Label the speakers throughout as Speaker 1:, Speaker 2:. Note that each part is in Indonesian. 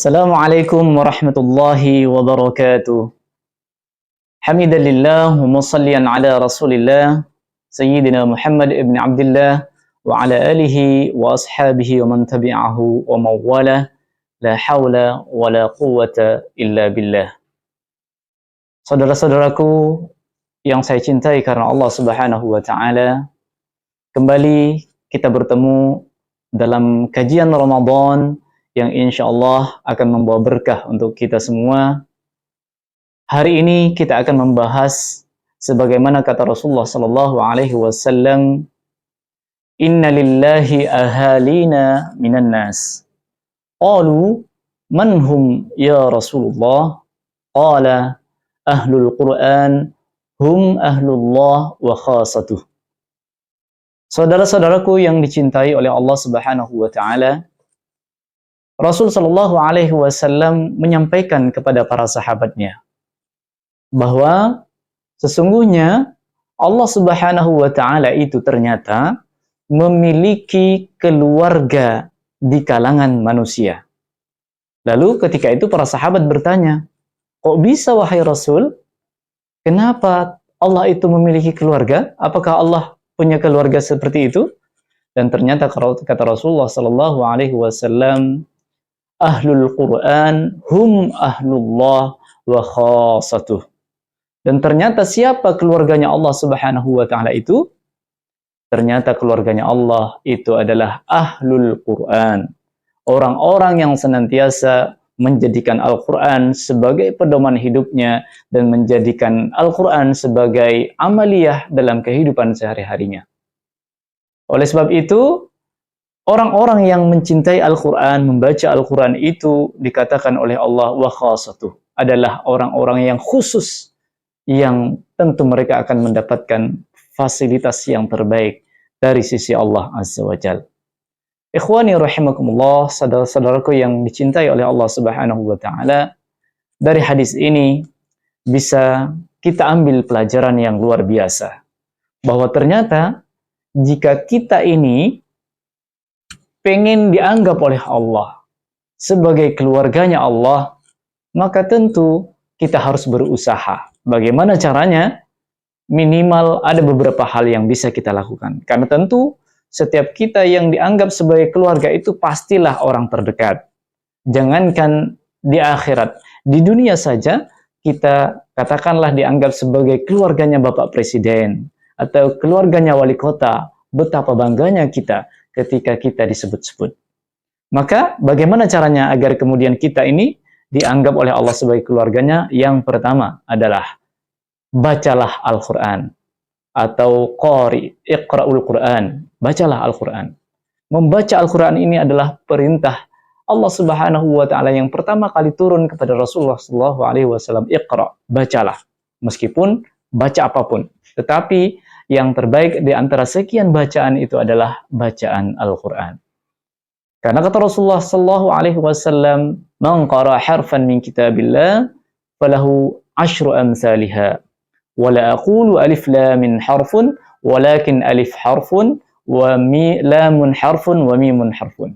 Speaker 1: Assalamualaikum warahmatullahi wabarakatuh. Hamidalillah wa musallian ala Rasulillah Sayyidina Muhammad ibn Abdullah wa ala alihi wa ashabihi wa man tabi'ahu wa mawala la hawla wa la quwwata illa billah. Saudara-saudaraku yang saya cintai karena Allah Subhanahu wa taala, kembali kita bertemu dalam kajian Ramadan yang insya Allah akan membawa berkah untuk kita semua. Hari ini kita akan membahas sebagaimana kata Rasulullah sallallahu alaihi wasallam, "Inna lillahi ahalina minan nas." Qalu, "Man hum ya Rasulullah?" Qala, "Ahlul Qur'an hum ahlullah wa khasatuh." Saudara-saudaraku yang dicintai oleh Allah Subhanahu wa taala, Rasul sallallahu alaihi wasallam menyampaikan kepada para sahabatnya bahwa sesungguhnya Allah Subhanahu wa taala itu ternyata memiliki keluarga di kalangan manusia. Lalu ketika itu para sahabat bertanya, "Kok bisa wahai Rasul? Kenapa Allah itu memiliki keluarga? Apakah Allah punya keluarga seperti itu?" Dan ternyata kata Rasulullah sallallahu alaihi wasallam, "Ahlul Qur'an hum ahlullah wa khasatuh." Dan ternyata siapa keluarganya Allah Subhanahu wa taala itu? Ternyata keluarganya Allah itu adalah Ahlul Qur'an. Orang-orang yang senantiasa menjadikan Al-Qur'an sebagai pedoman hidupnya dan menjadikan Al-Qur'an sebagai amaliyah dalam kehidupan sehari-harinya. Oleh sebab itu, orang-orang yang mencintai Al-Qur'an, membaca Al-Qur'an itu dikatakan oleh Allah wa khasatuh, adalah orang-orang yang khusus, yang tentu mereka akan mendapatkan fasilitas yang terbaik dari sisi Allah Azza wa Jalla. Ikhwani rahimakumullah, saudara-saudaraku yang dicintai oleh Allah Subhanahu wa taala, dari hadis ini bisa kita ambil pelajaran yang luar biasa, bahwa ternyata jika kita ini pengen dianggap oleh Allah sebagai keluarganya Allah, maka tentu kita harus berusaha. Bagaimana caranya? Minimal ada beberapa hal yang bisa kita lakukan. Karena tentu setiap kita yang dianggap sebagai keluarga itu pastilah orang terdekat. Jangankan di akhirat, di dunia saja kita katakanlah dianggap sebagai keluarganya Bapak Presiden atau keluarganya wali kota. Betapa bangganya kita ketika kita disebut-sebut. Maka bagaimana caranya agar kemudian kita ini dianggap oleh Allah sebagai keluarganya? Yang pertama adalah bacalah Al-Quran, atau iqra'ul Quran, bacalah Al-Quran. Membaca Al-Quran ini adalah perintah Allah Subhanahu wa taala yang pertama kali turun kepada Rasulullah sallallahu alaihi wasallam, iqra, bacalah. Meskipun baca apapun, tetapi yang terbaik di antara sekian bacaan itu adalah bacaan Al-Quran. Karena kata Rasulullah sallallahu alaihi wasallam, "Man qara harfan min kitabillah falahu asyru amsalihha. Wala aqulu alif lamin harfun, walakin alif harfun, wa lamun harfun, wa mimun harfun."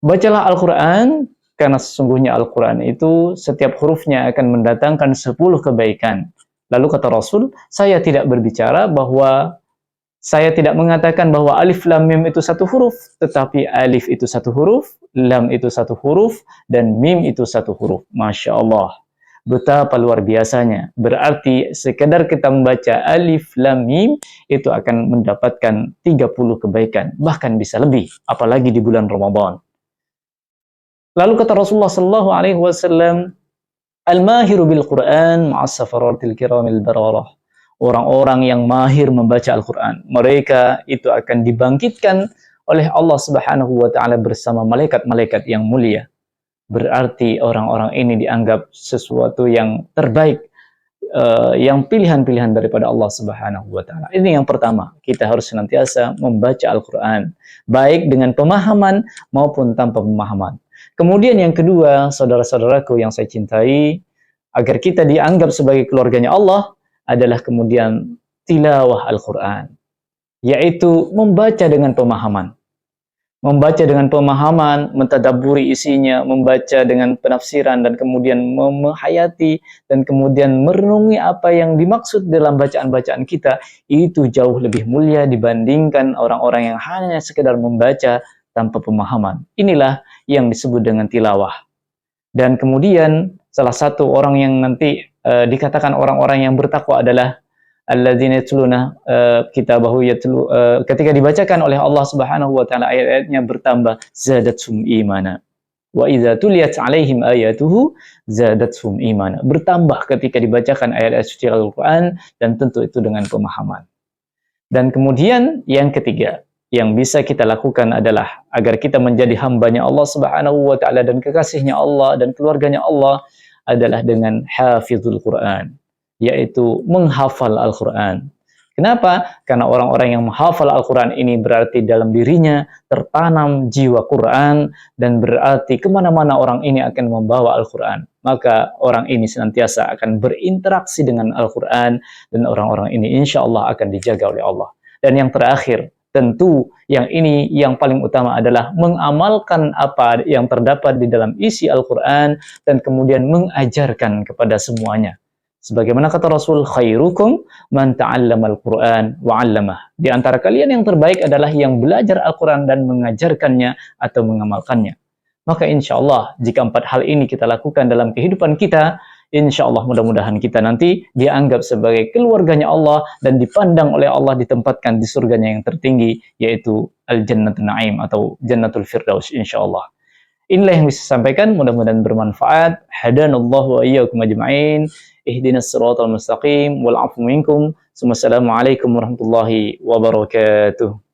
Speaker 1: Bacalah Al-Quran, karena sesungguhnya Al-Quran itu setiap hurufnya akan mendatangkan 10 kebaikan. Lalu kata Rasul, saya tidak mengatakan bahwa alif lam mim itu satu huruf, tetapi alif itu satu huruf, lam itu satu huruf, dan mim itu satu huruf. Masya Allah. Betapa luar biasanya. Berarti sekedar kita membaca alif lam mim itu akan mendapatkan 30 kebaikan, bahkan bisa lebih, apalagi di bulan Ramadan. Lalu kata Rasulullah sallallahu alaihi wasallam, "Al-mahiru bil Qur'an ma'as safaratil kiramil bararah." Orang-orang yang mahir membaca Al-Qur'an, mereka itu akan dibangkitkan oleh Allah Subhanahu wa taala bersama malaikat-malaikat yang mulia. Berarti orang-orang ini dianggap sesuatu yang terbaik, yang pilihan-pilihan daripada Allah Subhanahu wa taala. Ini yang pertama, kita harus senantiasa membaca Al-Qur'an, baik dengan pemahaman maupun tanpa pemahaman. Kemudian yang kedua, saudara-saudaraku yang saya cintai, agar kita dianggap sebagai keluarganya Allah, adalah kemudian tilawah Al-Qur'an, yaitu membaca dengan pemahaman. membaca dengan pemahaman, mentadabburi isinya, membaca dengan penafsiran dan kemudian menghayati dan kemudian merenungi apa yang dimaksud dalam bacaan-bacaan kita, itu jauh lebih mulia dibandingkan orang-orang yang hanya sekedar membaca tanpa pemahaman. Inilah yang disebut dengan tilawah. Dan kemudian salah satu orang yang nanti dikatakan orang-orang yang bertakwa adalah alladzina yatluna kitabahu yatlu, ketika dibacakan oleh Allah Subhanahu wa taala ayat-ayatnya bertambah, zadatsum imana. Wa idza tuliyat alaihim ayatuhu zadatsum imana. Bertambah ketika dibacakan ayat-ayat suci Al-Qur'an, dan tentu itu dengan pemahaman. Dan kemudian yang ketiga yang bisa kita lakukan adalah agar kita menjadi hambanya Allah Subhanahu wa taala dan kekasihnya Allah dan keluarganya Allah adalah dengan hafizul Quran, yaitu menghafal Al-Quran. Kenapa? Karena orang-orang yang menghafal Al-Quran ini berarti dalam dirinya tertanam jiwa Quran, dan berarti kemana-mana orang ini akan membawa Al-Quran. Maka orang ini senantiasa akan berinteraksi dengan Al-Quran, dan orang-orang ini insya Allah akan dijaga oleh Allah. Dan yang terakhir, tentu yang ini yang paling utama adalah mengamalkan apa yang terdapat di dalam isi Al-Quran, dan kemudian mengajarkan kepada semuanya. Sebagaimana kata Rasul, khairukum man ta'allamal Qur'an wa 'allamah. Di antara kalian yang terbaik adalah yang belajar Al-Qur'an dan mengajarkannya atau mengamalkannya. Maka insya Allah jika 4 hal ini kita lakukan dalam kehidupan kita, insya Allah mudah-mudahan kita nanti dianggap sebagai keluarganya Allah dan dipandang oleh Allah, ditempatkan di surganya yang tertinggi, yaitu Al-Jannatul Na'im atau Jannatul Firdaus insya Allah. Inilah yang bisa saya sampaikan, mudah-mudahan bermanfaat. Hadanallahu wa iyyakum ajma'in. Ihdinas siratal mustaqim wal 'afwu minkum. Wassalamualaikum warahmatullahi wabarakatuh.